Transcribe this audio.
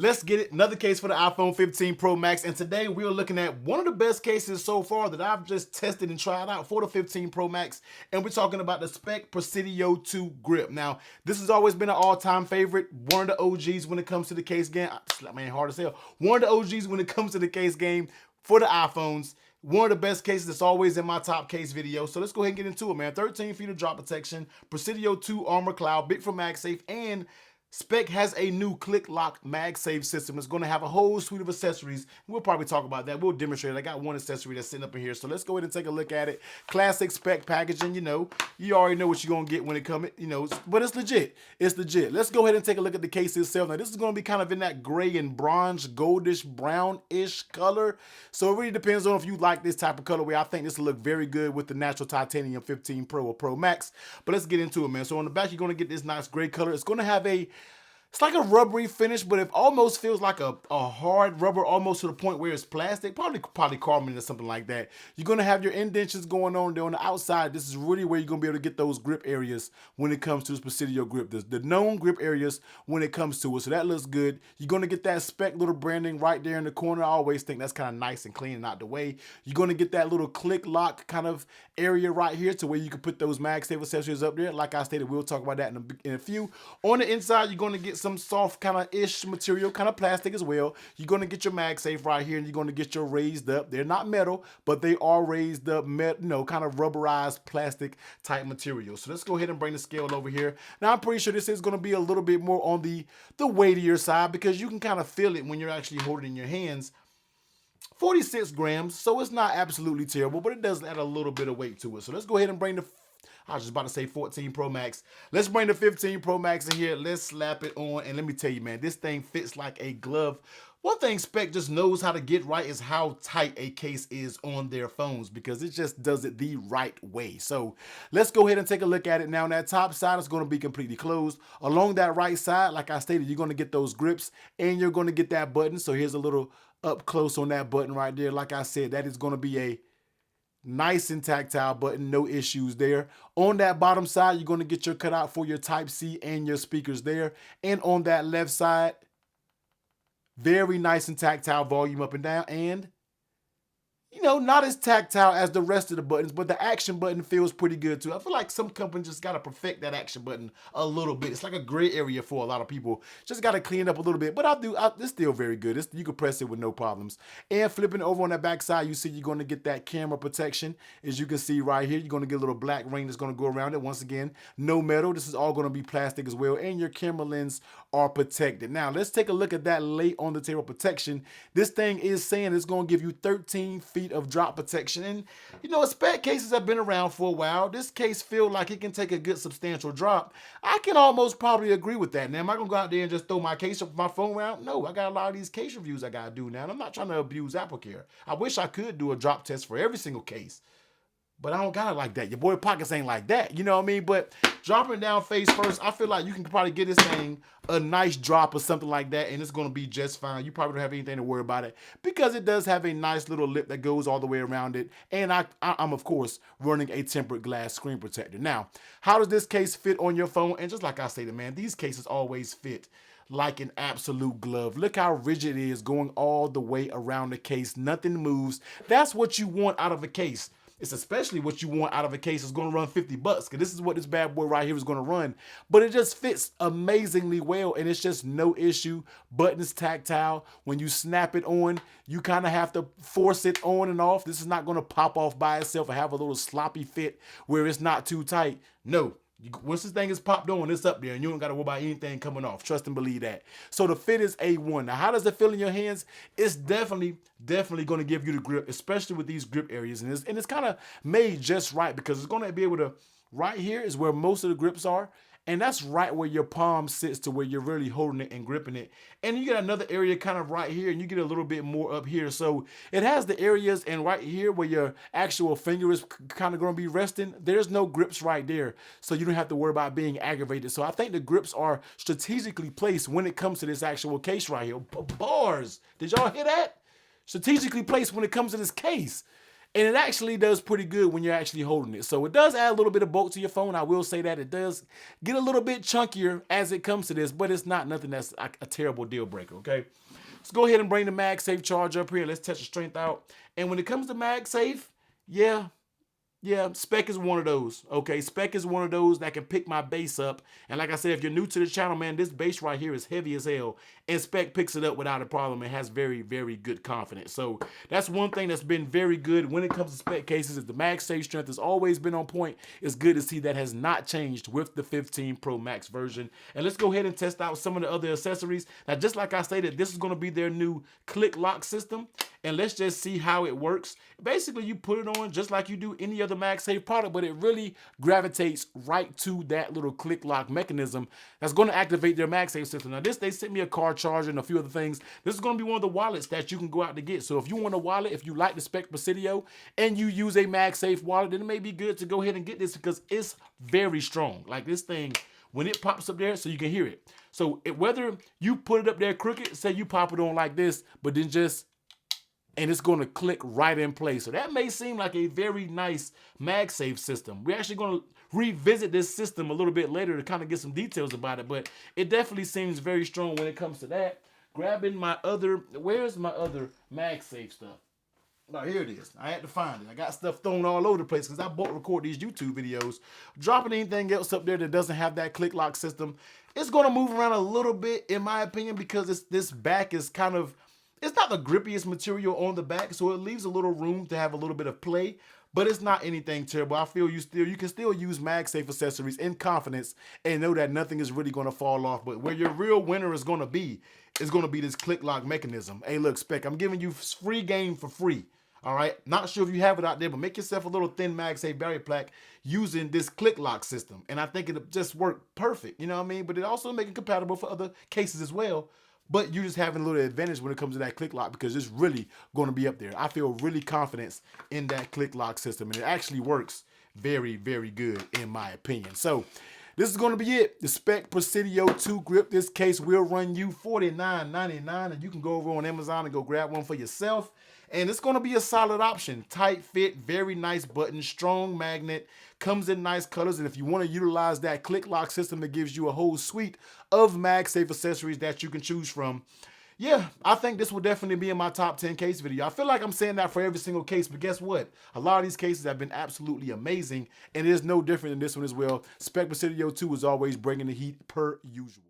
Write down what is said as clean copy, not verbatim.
Let's get it. Another case for the iPhone 15 Pro Max. And today we're looking at one of the best cases so far that I've just tested and tried out for the 15 Pro Max. And we're talking about the Speck Presidio 2 Grip. Now, this has always been an all-time favorite. One of the OGs when it comes to the case game. Man, hard as hell. One of the OGs when it comes to the case game for the iPhones. One of the best cases that's always in my top case video. So let's go ahead and get into it, man. 13 feet of drop protection, Presidio 2 Armor Cloud, big for MagSafe, and Speck has a new click lock MagSafe system. It's going to have a whole suite of accessories. We'll probably talk about that. We'll demonstrate it. I got one accessory that's sitting up in here. So let's go ahead and take a look at it. Classic Speck packaging, you already know what you're going to get when it comes, but it's legit. It's legit. Let's go ahead and take a look at the case itself. Now, this is going to be kind of in that gray and bronze, goldish, brownish color. So it really depends on if you like this type of colorway. I think this will look very good with the natural titanium 15 Pro or Pro Max. But let's get into it, man. So on the back, you're going to get this nice gray color. It's going to have it's like a rubbery finish, but it almost feels like a hard rubber, almost to the point where it's plastic, probably polycarbonate or something like that. You're going to have your indentions going on there on the outside. This is really where you're going to be able to get those grip areas when it comes to this Presidio grip. The known grip areas when it comes to it. So that looks good. You're going to get that Speck little branding right there in the corner. I always think that's kind of nice and clean and out the way. You're going to get that little click lock kind of area right here to where you can put those MagSafe accessories up there. Like I stated, we'll talk about that in a few. On the inside, you're going to get some soft kind of ish material, kind of plastic as well. You're going to get your MagSafe right here, and you're going to get your raised up. They're not metal, but they are raised up, kind of rubberized plastic type material. So let's go ahead and bring the scale over here. Now, I'm pretty sure this is going to be a little bit more on the weightier side because you can kind of feel it when you're actually holding it in your hands. 46 grams, so it's not absolutely terrible, but it does add a little bit of weight to it. So let's go ahead and bring I was just about to say 14 Pro Max. Let's bring the 15 Pro Max in here. Let's slap it on. And let me tell you, man, this thing fits like a glove. One thing Speck just knows how to get right is how tight a case is on their phones because it just does it the right way. So let's go ahead and take a look at it. Now, that top side is going to be completely closed. Along that right side, like I stated, you're going to get those grips and you're going to get that button. So here's a little up close on that button right there. Like I said, that is going to be a nice and tactile button, no issues there. On that bottom side, you're going to get your cutout for your Type-C and your speakers there. And on that left side, very nice and tactile volume up and down. And not as tactile as the rest of the buttons, but the action button feels pretty good too. I feel like some companies just got to perfect that action button a little bit. It's like a gray area for a lot of people. Just got to clean it up a little bit, but it's still very good. You can press it with no problems. And flipping over on that back side, you see you're going to get that camera protection. As you can see right here, you're going to get a little black ring that's going to go around it. Once again, no metal. This is all going to be plastic as well, and your camera lens are protected. Now, let's take a look at that lay on the table protection. This thing is saying it's going to give you 13 feet of drop protection. And Speck cases have been around for a while. This case feels like it can take a good substantial drop. I can almost probably agree with that. Now, am I gonna go out there and just throw my phone around? No, I got a lot of these case reviews I gotta do now, and I'm not trying to abuse AppleCare. I wish I could do a drop test for every single case, but I don't got it like that. Your boy Pockets ain't like that, you know what I mean? But dropping down face first, I feel like you can probably get this thing a nice drop or something like that, and it's going to be just fine. You probably don't have anything to worry about it because it does have a nice little lip that goes all the way around it, and I'm, of course, running a tempered glass screen protector. Now, how does this case fit on your phone? And just like I stated, man, these cases always fit like an absolute glove. Look how rigid it is going all the way around the case. Nothing moves. That's what you want out of a case. It's especially what you want out of a case. It's going to run $50 because this is what this bad boy right here is going to run. But it just fits amazingly well, and it's just no issue. Buttons tactile. When you snap it on, you kind of have to force it on and off. This is not going to pop off by itself or have a little sloppy fit where it's not too tight. No. Once this thing is popped on, it's up there, and you don't got to worry about anything coming off. Trust and believe that. So the fit is A1. Now, how does it feel in your hands? It's definitely going to give you the grip, especially with these grip areas. And it's kind of made just right because it's going to be able to, right here is where most of the grips are. And that's right where your palm sits to where you're really holding it and gripping it. And you get another area kind of right here, and you get a little bit more up here. So it has the areas, and right here where your actual finger is kind of going to be resting, there's no grips right there. So you don't have to worry about being aggravated. So I think the grips are strategically placed when it comes to this actual case right here. Bars. Did y'all hear that? Strategically placed when it comes to this case. And it actually does pretty good when you're actually holding it. So it does add a little bit of bulk to your phone. I will say that it does get a little bit chunkier as it comes to this, but it's not nothing that's a terrible deal breaker, okay? Let's go ahead and bring the MagSafe charger up here. Let's test the strength out. And when it comes to MagSafe, yeah, Spec is one of those, okay? Spec is one of those that can pick my bass up. And like I said, if you're new to the channel, man, this bass right here is heavy as hell. And Spec picks it up without a problem and has very, very good confidence. So that's one thing that's been very good when it comes to Spec cases is the MagSafe strength has always been on point. It's good to see that has not changed with the 15 Pro Max version. And let's go ahead and test out some of the other accessories. Now, just like I stated, this is going to be their new click lock system. And let's just see how it works. Basically, you put it on just like you do any other MagSafe product, but it really gravitates right to that little click lock mechanism that's going to activate their MagSafe system. Now, they sent me a car charger and a few other things. This is going to be one of the wallets that you can go out to get. So if you want a wallet, if you like the Spec Presidio and you use a MagSafe wallet, then it may be good to go ahead and get this because it's very strong. Like this thing, when it pops up there, so you can hear it. So whether you put it up there crooked, say you pop it on like this, but then and it's going to click right in place. So that may seem like a very nice MagSafe system. We're actually going to revisit this system a little bit later to kind of get some details about it, but it definitely seems very strong when it comes to that. Grabbing my other, where's my other MagSafe stuff? Now, here it is. I had to find it. I got stuff thrown all over the place because I both record these YouTube videos. Dropping anything else up there that doesn't have that click lock system, it's going to move around a little bit, in my opinion, because this back is kind of, it's not the grippiest material on the back, so it leaves a little room to have a little bit of play, but it's not anything terrible. I feel you can still use MagSafe accessories in confidence and know that nothing is really going to fall off. But where your real winner is going to be this click lock mechanism. Hey, look, Spec, I'm giving you free game for free. All right, not sure if you have it out there, but make yourself a little thin MagSafe barrier plaque using this click lock system, and I think it'll just work perfect. You know what I mean? But it also make it compatible for other cases as well. But you're just having a little advantage when it comes to that click lock because it's really going to be up there. I feel really confident in that click lock system, and it actually works very, very good in my opinion. So this is going to be it. The Spec Presidio 2 grip. This case will run you $49.99, and you can go over on Amazon and go grab one for yourself. And it's going to be a solid option. Tight fit, very nice button, strong magnet, comes in nice colors. And if you want to utilize that click lock system, it gives you a whole suite of MagSafe accessories that you can choose from. Yeah, I think this will definitely be in my top 10 case video. I feel like I'm saying that for every single case, but guess what? A lot of these cases have been absolutely amazing, and it is no different than this one as well. Spec Presidio 2 is always bringing the heat per usual.